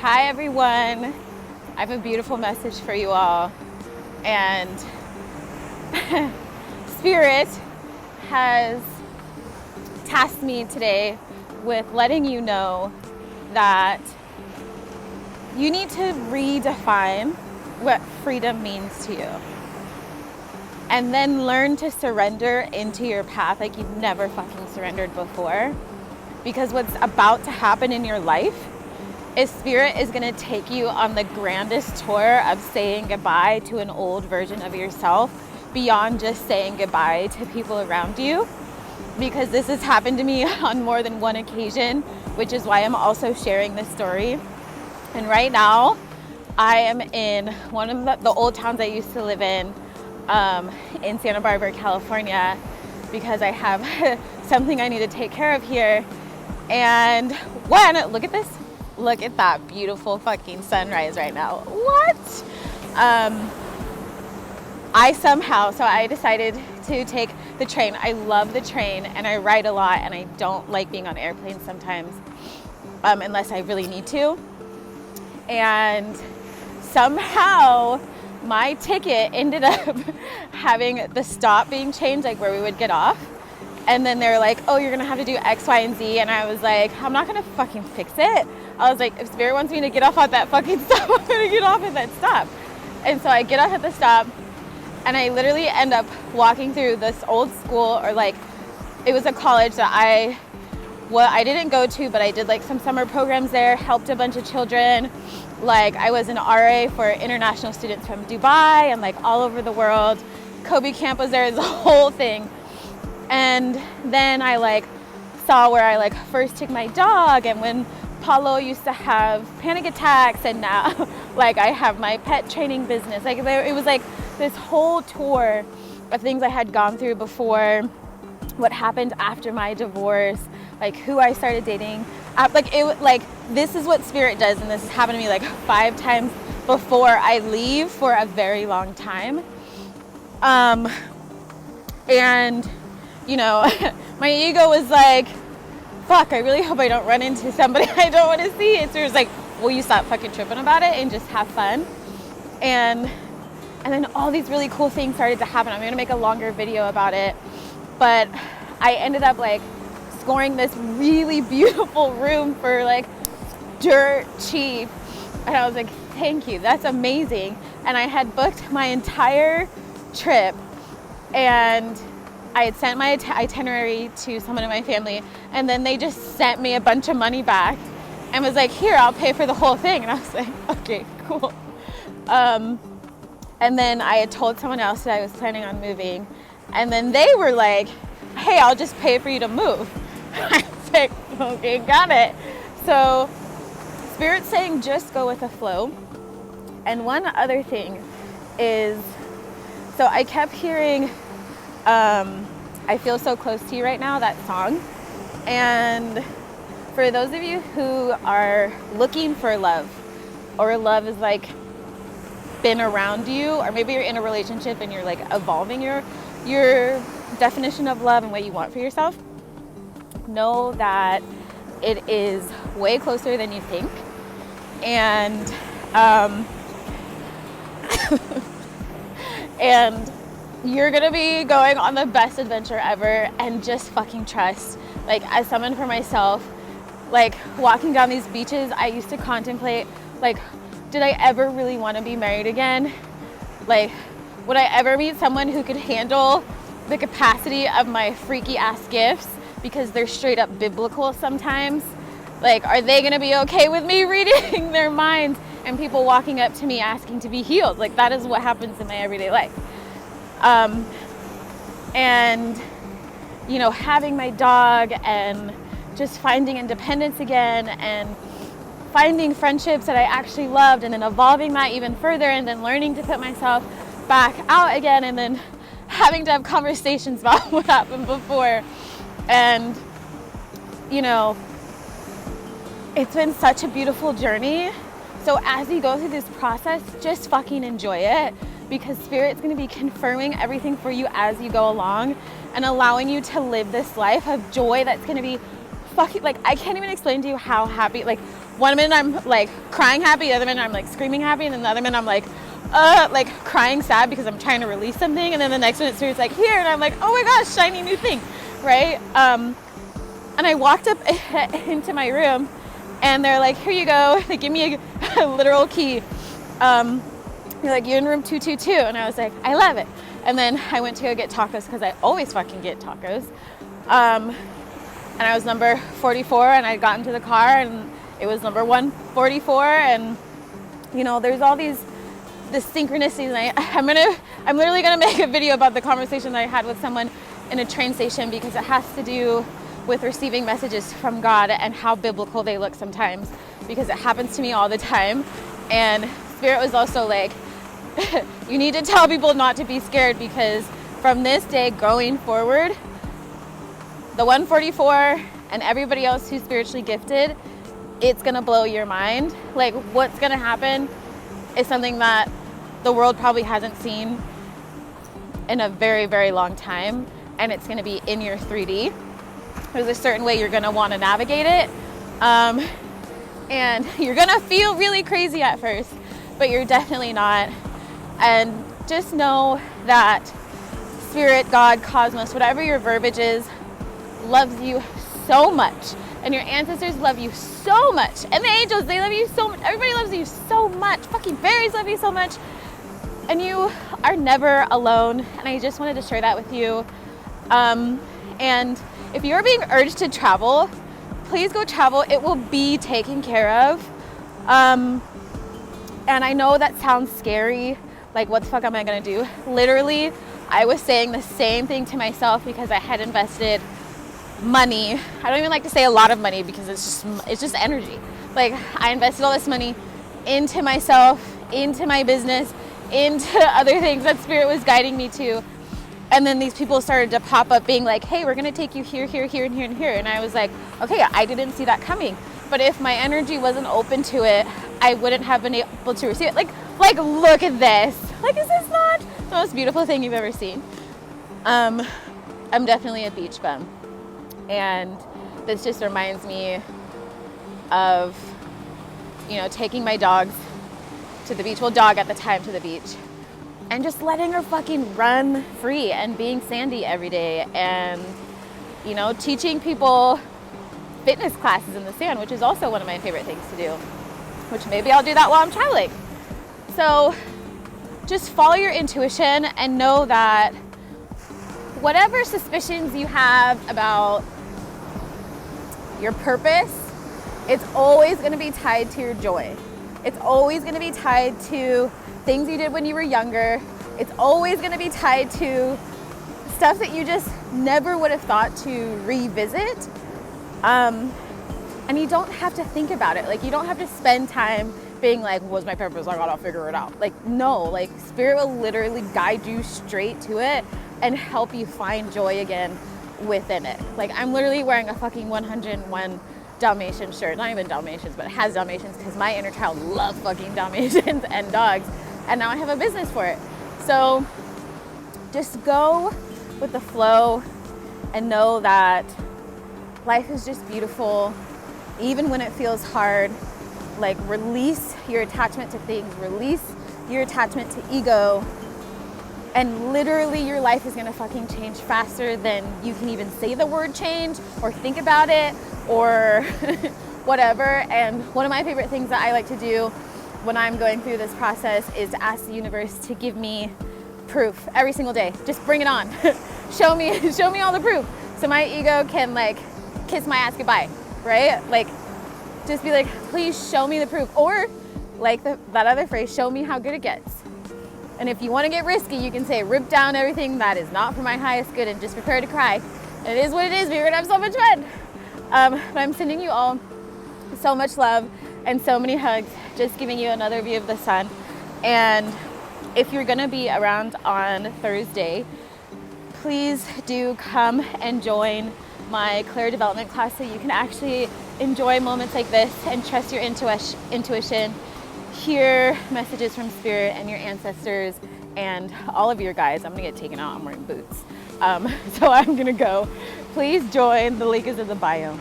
Hi everyone, I have a beautiful message for you all, and Spirit has tasked me today with letting you know that you need to redefine what freedom means to you, and then learn to surrender into your path like you've never fucking surrendered before. Because what's about to happen in your life is Spirit is going to take you on the grandest tour of saying goodbye to an old version of yourself, beyond just saying goodbye to people around you. Because this has happened to me on more than one occasion, which is why I'm also sharing this story. And right now, I am in one of the old towns I used to live in Santa Barbara, California, because I have something I need to take care of here. And look at this. Look at that beautiful fucking sunrise right now. What? I decided to take the train. I love the train and I ride a lot, and I don't like being on airplanes sometimes unless I really need to. And somehow my ticket ended up having the stop being changed, like where we would get off. And then they're like, oh, you're gonna have to do X, Y, and Z. And I was like, I'm not gonna fucking fix it. I was like, if Spirit wants me to get off at that fucking stop, I'm gonna get off at that stop. And so I get off at the stop, and I literally end up walking through this old school, or like, it was a college that I didn't go to, but I did like some summer programs there, helped a bunch of children. Like, I was an RA for international students from Dubai and like all over the world. Kobe Camp was there, the whole thing. And then I like saw where I like first took my dog, and when Paulo used to have panic attacks, and now like I have my pet training business. Like it was like this whole tour of things I had gone through before, what happened after my divorce, like who I started dating. This is what Spirit does, and this has happened to me like 5 times before I leave for a very long time. And you know, my ego was like, fuck, I really hope I don't run into somebody I don't want to see. And so it was like, will you stop fucking tripping about it and just have fun? And then all these really cool things started to happen. I'm going to make a longer video about it. But I ended up like scoring this really beautiful room for like dirt cheap. And I was like, thank you, that's amazing. And I had booked my entire trip, and I had sent my itinerary to someone in my family, and then they just sent me a bunch of money back and was like, here, I'll pay for the whole thing. And I was like, okay, cool. And then I had told someone else that I was planning on moving, and then they were like, hey, I'll just pay for you to move. I was like, okay, got it. So Spirit's saying just go with the flow. And one other thing is, so I kept hearing I Feel So Close to You right now, that song. And for those of you who are looking for love, or love is like been around you, or maybe you're in a relationship and you're like evolving your definition of love and what you want for yourself, know that it is way closer than you think. And and you're gonna be going on the best adventure ever, and just fucking trust. Like, as someone for myself, like walking down these beaches, I used to contemplate, like, did I ever really want to be married again? Like, would I ever meet someone who could handle the capacity of my freaky ass gifts, because they're straight up biblical sometimes? Like, are they gonna be okay with me reading their minds and people walking up to me asking to be healed? Like, that is what happens in my everyday life. And, you know, having my dog and just finding independence again, and finding friendships that I actually loved, and then evolving that even further, and then learning to put myself back out again, and then having to have conversations about what happened before. And, you know, it's been such a beautiful journey. So as you go through this process, just fucking enjoy it, because Spirit's going to be confirming everything for you as you go along, and allowing you to live this life of joy that's going to be fucking, like, I can't even explain to you how happy, like, one minute I'm like crying happy, the other minute I'm like screaming happy, and then the other minute I'm like crying sad because I'm trying to release something, and then the next minute Spirit's like here, and I'm like, oh my gosh, shiny new thing, right? And I walked up into my room, and they're like, here you go. They give me a literal key. You're like, you're in room 222, and I was like, I love it. And then I went to go get tacos because I always fucking get tacos. And I was number 44, and I got into the car, and it was number 144, and you know, there's all this synchronicities. And I'm literally gonna make a video about the conversation that I had with someone in a train station, because it has to do with receiving messages from God and how biblical they look sometimes, because it happens to me all the time. And Spirit was also like, you need to tell people not to be scared, because from this day going forward, the 144 and everybody else who's spiritually gifted, it's gonna blow your mind. Like, what's gonna happen is something that the world probably hasn't seen in a very, very long time, and it's gonna be in your 3D. There's a certain way you're gonna wanna navigate it. And you're gonna feel really crazy at first, but you're definitely not. And just know that Spirit, God, Cosmos, whatever your verbiage is, loves you so much. And your ancestors love you so much. And the angels, they love you so much. Everybody loves you so much. Fucking fairies love you so much. And you are never alone. And I just wanted to share that with you. And if you're being urged to travel, please go travel. It will be taken care of. And I know that sounds scary. Like, what the fuck am I gonna do? Literally, I was saying the same thing to myself because I had invested money. I don't even like to say a lot of money because it's just energy. Like, I invested all this money into myself, into my business, into other things that Spirit was guiding me to. And then these people started to pop up being like, hey, we're gonna take you here, here, here, and here, and here. And I was like, okay, I didn't see that coming. But if my energy wasn't open to it, I wouldn't have been able to receive it. Like, look at this. Like, is this not the most beautiful thing you've ever seen? I'm definitely a beach bum. And this just reminds me of, you know, taking my dogs to the beach, well, dog at the time to the beach, and just letting her fucking run free and being Sandy every day, and, you know, teaching people fitness classes in the sand, which is also one of my favorite things to do, which maybe I'll do that while I'm traveling. So just follow your intuition and know that whatever suspicions you have about your purpose, it's always going to be tied to your joy. It's always going to be tied to things you did when you were younger. It's always going to be tied to stuff that you just never would have thought to revisit. And you don't have to think about it. Like, you don't have to spend time being like, what's my purpose? I gotta figure it out. Like, no, like, Spirit will literally guide you straight to it and help you find joy again within it. Like, I'm literally wearing a fucking 101 Dalmatian shirt. Not even Dalmatians, but it has Dalmatians because my inner child loves fucking Dalmatians and dogs. And now I have a business for it. So just go with the flow and know that life is just beautiful, even when it feels hard. Like, release your attachment to things, release your attachment to ego, and literally your life is gonna fucking change faster than you can even say the word change or think about it or whatever. And one of my favorite things that I like to do when I'm going through this process is to ask the universe to give me proof every single day. Just bring it on. show me all the proof, so my ego can, like, kiss my ass goodbye, right? Like, just be like, please show me the proof. Or like that other phrase, show me how good it gets. And if you want to get risky, you can say, rip down everything that is not for my highest good and just prepare to cry. And it is what it is, but you're gonna have so much fun. But I'm sending you all so much love and so many hugs, just giving you another view of the sun. And if you're gonna be around on Thursday, please do come and join my Clear Development class so you can actually enjoy moments like this and trust your intuition, hear messages from Spirit and your ancestors and all of your guides. I'm gonna get taken out, I'm wearing boots. So I'm gonna go. Please join, the link is in the bio.